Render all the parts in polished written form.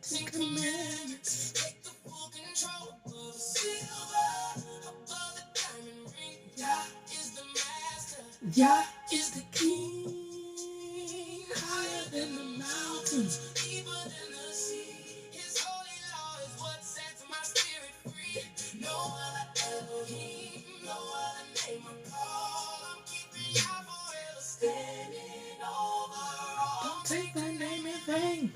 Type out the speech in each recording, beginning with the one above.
Ten Commandments. Take the full control of the silver above the diamond ring. Yah is the master. Yah is the king. Higher than the mountains, deeper than the sea. His holy law is what sets my spirit free. No other Elohim, no other name I call. I'm keeping Yah forever standing over all. Don't take that name in vain.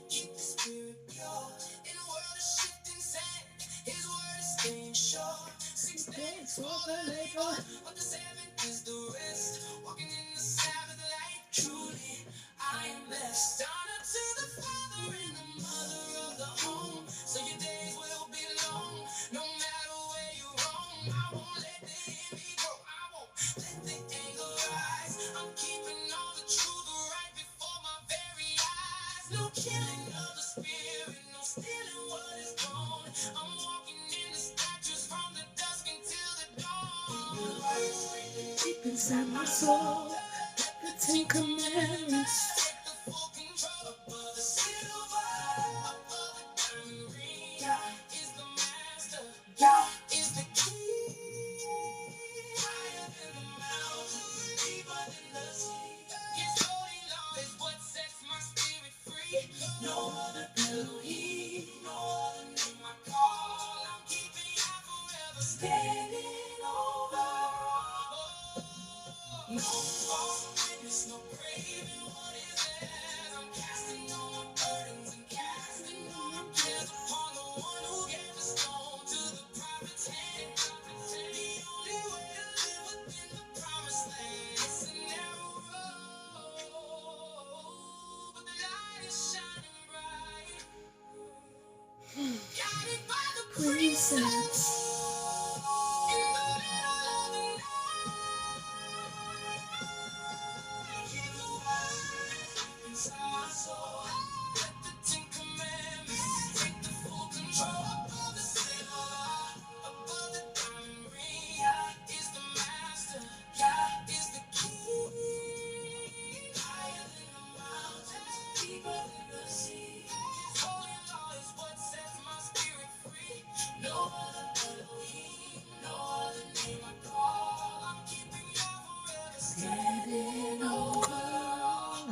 Keep the spirit pure in a world of shifting sand. His word is staying sure. 6 days for the labor, but the seventh is the rest. Walking in the Sabbath light, truly I am blessed. Honor to the father and the mother of the home, so your days will be long. No matter where you roam, I won't let the enemy go. I won't let the anger rise. I'm keeping all the truth right before my very eyes. No killing of the spirit, no stealing what is gone. I'm walking in the statues from the dusk until the dawn. Deep inside my soul, the Ten Commandments. Take the full control above the silver, above the diamond ring. Yah is the master. Yah is the king. Higher than the mountains, deeper than the sea. His holy law is what sets my spirit free. No other Elohim, no other name I call. I'm keeping Yah forever standing over all. No false witness, no craving what is theirs. I'm casting all my burdens and casting all my cares upon the one who gave the stone to the prophet's hand. The only way to live within the promised land is a narrow road, but the light is shining bright. Guided by the precepts in the middle of the night. Hear the word inside my soul. Let the Ten Commandments take the full control. Above the silver, above the diamond ring. Yah is the master. Yah is the king. Higher than the mountains, deeper than the sea. His holy law is what sets my spirit free. No other Elohim, no other name I call. I'm keeping Yah forever standing over all.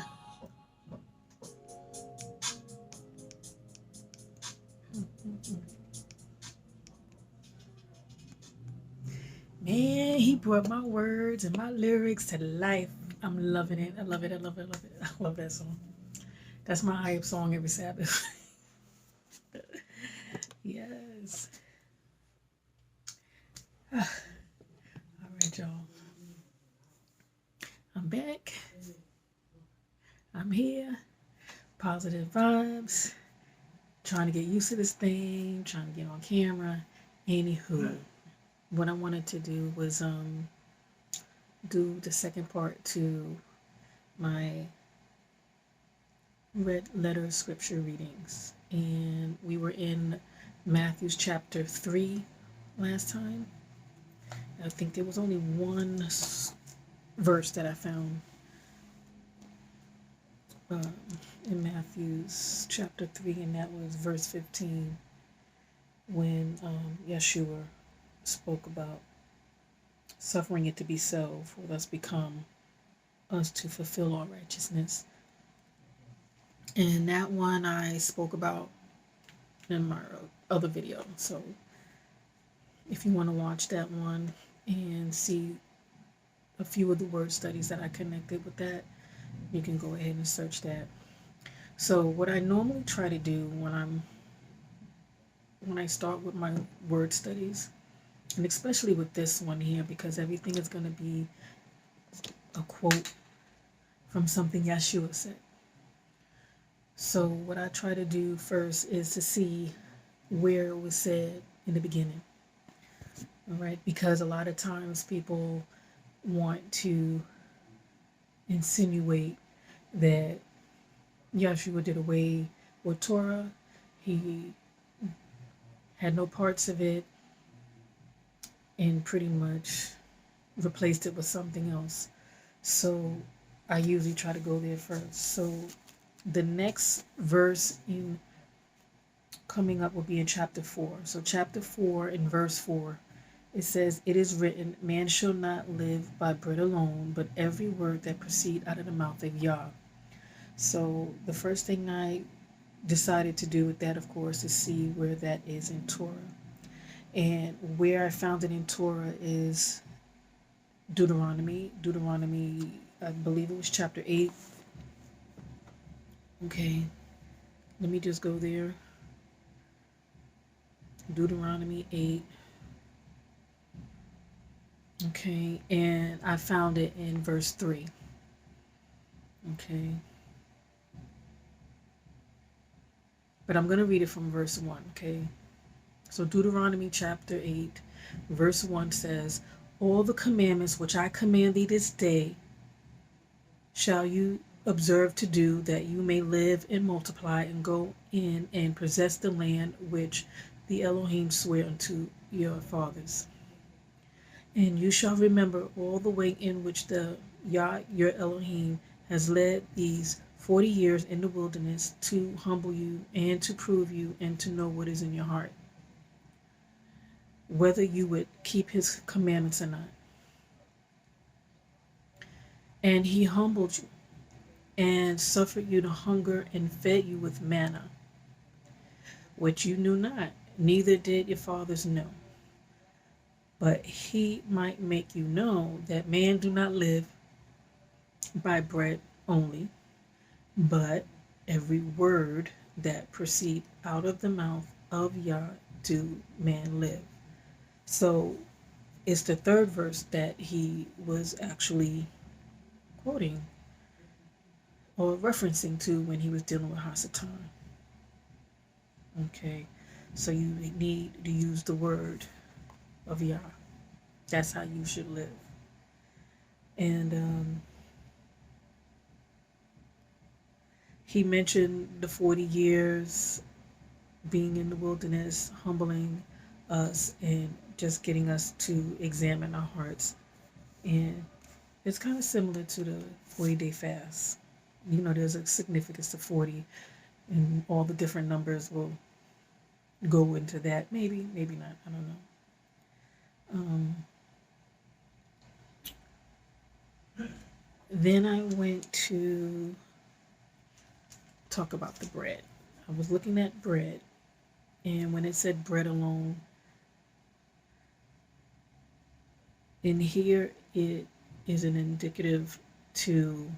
Man, he brought my words and my lyrics to life. I'm loving it. I love it. I love it. I love it. I love that song. That's my hype song every Sabbath. Yes. All right, y'all. I'm back. I'm here. Positive vibes. Trying to get used to this thing. Trying to get on camera. Anywho, what I wanted to do was do the second part to my red letter scripture readings, and we were in Matthew's chapter 3 last time. I think there was only one verse that I found in Matthew's chapter 3, and that was verse 15, when Yeshua spoke about suffering it to be so, for thus become us to fulfill all righteousness. And that one I spoke about in my other video. So if you want to watch that one and see a few of the word studies that I connected with that, you can go ahead and search that. So what I normally try to do when I start with my word studies, and especially with this one here, because everything is going to be a quote from something Yeshua said. So what I try to do first is to see where it was said in the beginning. All right, because a lot of times people want to insinuate that Yeshua did away with Torah. He had no parts of it and pretty much replaced it with something else. So I usually try to go there first. So the next verse in coming up will be in chapter 4. So chapter 4 in verse 4, it says, "It is written, man shall not live by bread alone, but every word that proceed out of the mouth of Yah." So the first thing I decided to do with that, of course, is see where that is in Torah. And where I found it in Torah is Deuteronomy. I believe it was chapter 8. Okay, let me just go there. Deuteronomy 8. Okay, and I found it in verse 3. Okay, but I'm going to read it from verse 1. Okay, so Deuteronomy chapter 8, verse 1 says, "All the commandments which I command thee this day shall you observe to do, that you may live and multiply and go in and possess the land which the Elohim sware unto your fathers. And you shall remember all the way in which the Yah your Elohim has led these 40 years in the wilderness, to humble you and to prove you and to know what is in your heart, whether you would keep his commandments or not. And he humbled you and suffered you to hunger and fed you with manna, which you knew not, neither did your fathers know. But he might make you know that man do not live by bread only, but every word that proceed out of the mouth of Yah do man live." So it's the third verse that he was actually quoting or referencing to when he was dealing with Hasatan. Okay, so you need to use the word of Yah. That's how you should live. And he mentioned the 40 years being in the wilderness, humbling us and just getting us to examine our hearts. And it's kind of similar to the 40-day fast. You know, there's a significance to 40, and all the different numbers will go into that. Maybe not. I don't know. Then I went to talk about the bread. I was looking at bread, and when it said bread alone, in here it is an indicative to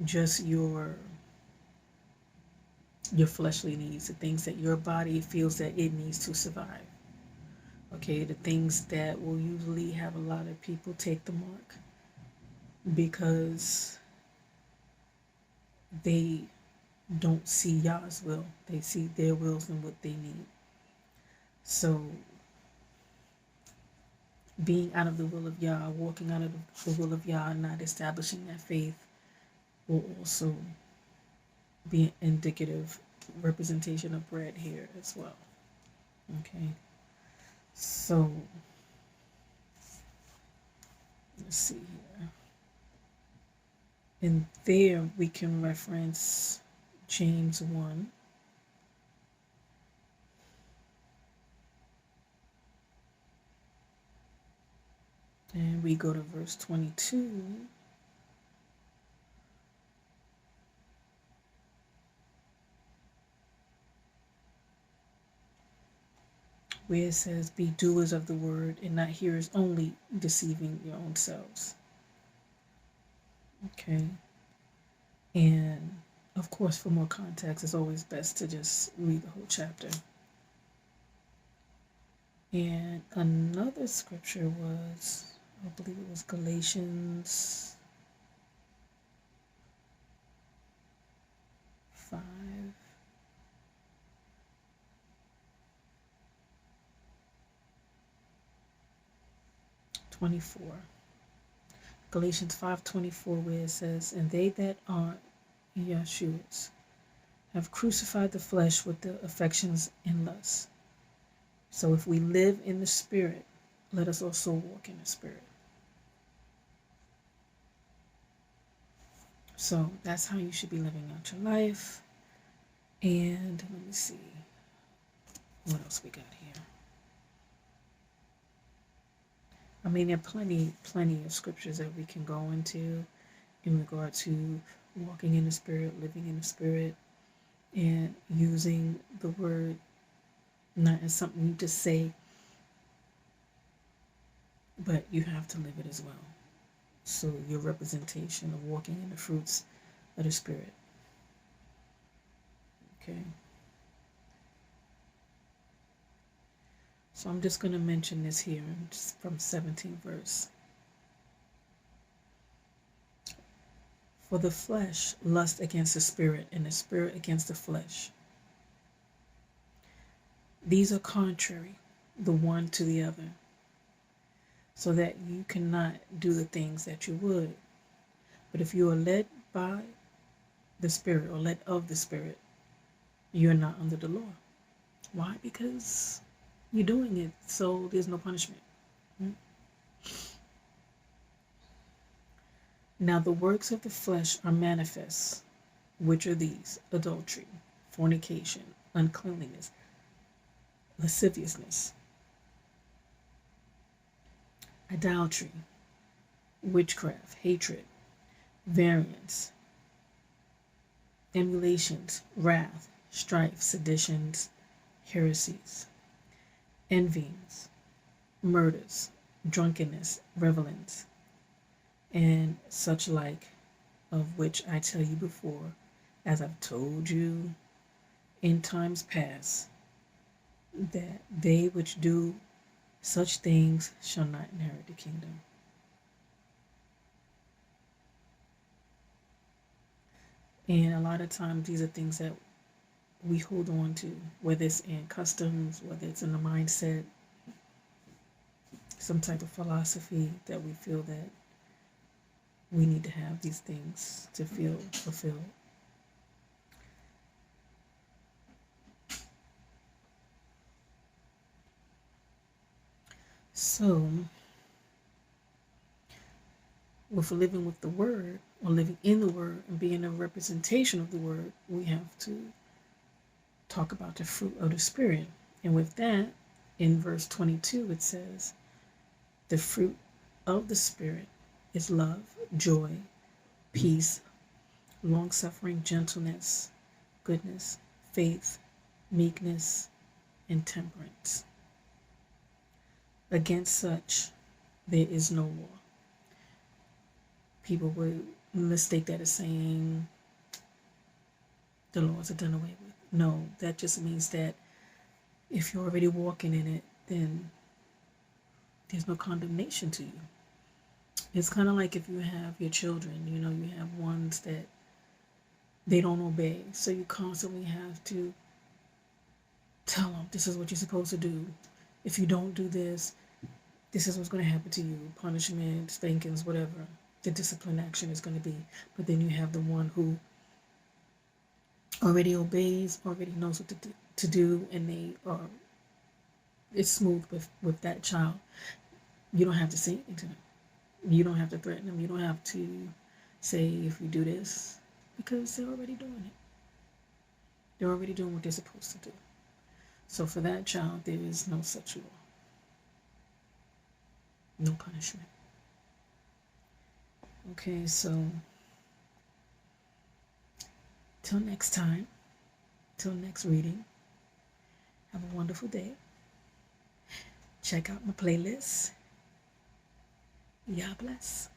just your fleshly needs, the things that your body feels that it needs to survive. Okay, the things that will usually have a lot of people take the mark because they don't see Yah's will. They see their wills and what they need. So being out of the will of Yah, walking out of the will of Yah, not establishing that faith will also be an indicative representation of bread here as well. Okay, so let's see here. And there we can reference James 1. And we go to verse 22. Where it says, "Be doers of the word and not hearers only, deceiving your own selves." Okay. And of course, for more context, it's always best to just read the whole chapter. And another scripture was, I believe it was Galatians 5. Galatians 5:24, where it says, "And they that are Yeshua's have crucified the flesh with the affections and lusts." So if we live in the Spirit, let us also walk in the Spirit. So that's how you should be living out your life. And let me see what else we got here. I mean, there are plenty of scriptures that we can go into in regard to walking in the Spirit, living in the Spirit, and using the word not as something you just say, but you have to live it as well. So your representation of walking in the fruits of the Spirit. Okay. So I'm just going to mention this here from 17th verse. For the flesh lusts against the spirit, and the spirit against the flesh. These are contrary, the one to the other, so that you cannot do the things that you would. But if you are led by the Spirit, or led of the Spirit, you're not under the law. Why? Because you're doing it, so there's no punishment. Now the works of the flesh are manifest, which are these: adultery, fornication, uncleanliness, lasciviousness, idolatry, witchcraft, hatred, variance, emulations, wrath, strife, seditions, heresies, envyings, murders, drunkenness, revelings, and such like, of which I tell you before, as I've told you in times past, that they which do such things shall not inherit the kingdom. And a lot of times these are things that we hold on to, whether it's in customs, whether it's in the mindset, some type of philosophy that we feel that we need to have these things to feel fulfilled. So, with living with the word, or living in the word, and being a representation of the word, we have to talk about the fruit of the Spirit. And with that, in verse 22, it says, the fruit of the Spirit is love, joy, peace, long-suffering, gentleness, goodness, faith, meekness, and temperance. Against such there is no law. People would mistake that as saying the laws are done away with. No, that just means that if you're already walking in it, then there's no condemnation to you. It's kind of like if you have your children, you have ones that they don't obey. So you constantly have to tell them, this is what you're supposed to do. If you don't do this, this is what's going to happen to you. Punishment, spankings, whatever the discipline action is going to be. But then you have the one who already obeys, already knows what to do, and it's smooth with that child. You don't have to say anything to them. You don't have to threaten them. You don't have to say, if you do this, because they're already doing it. They're already doing what they're supposed to do. So for that child, there is no such law. No punishment. Okay, so till next time, till next reading, have a wonderful day. Check out my playlist. God bless.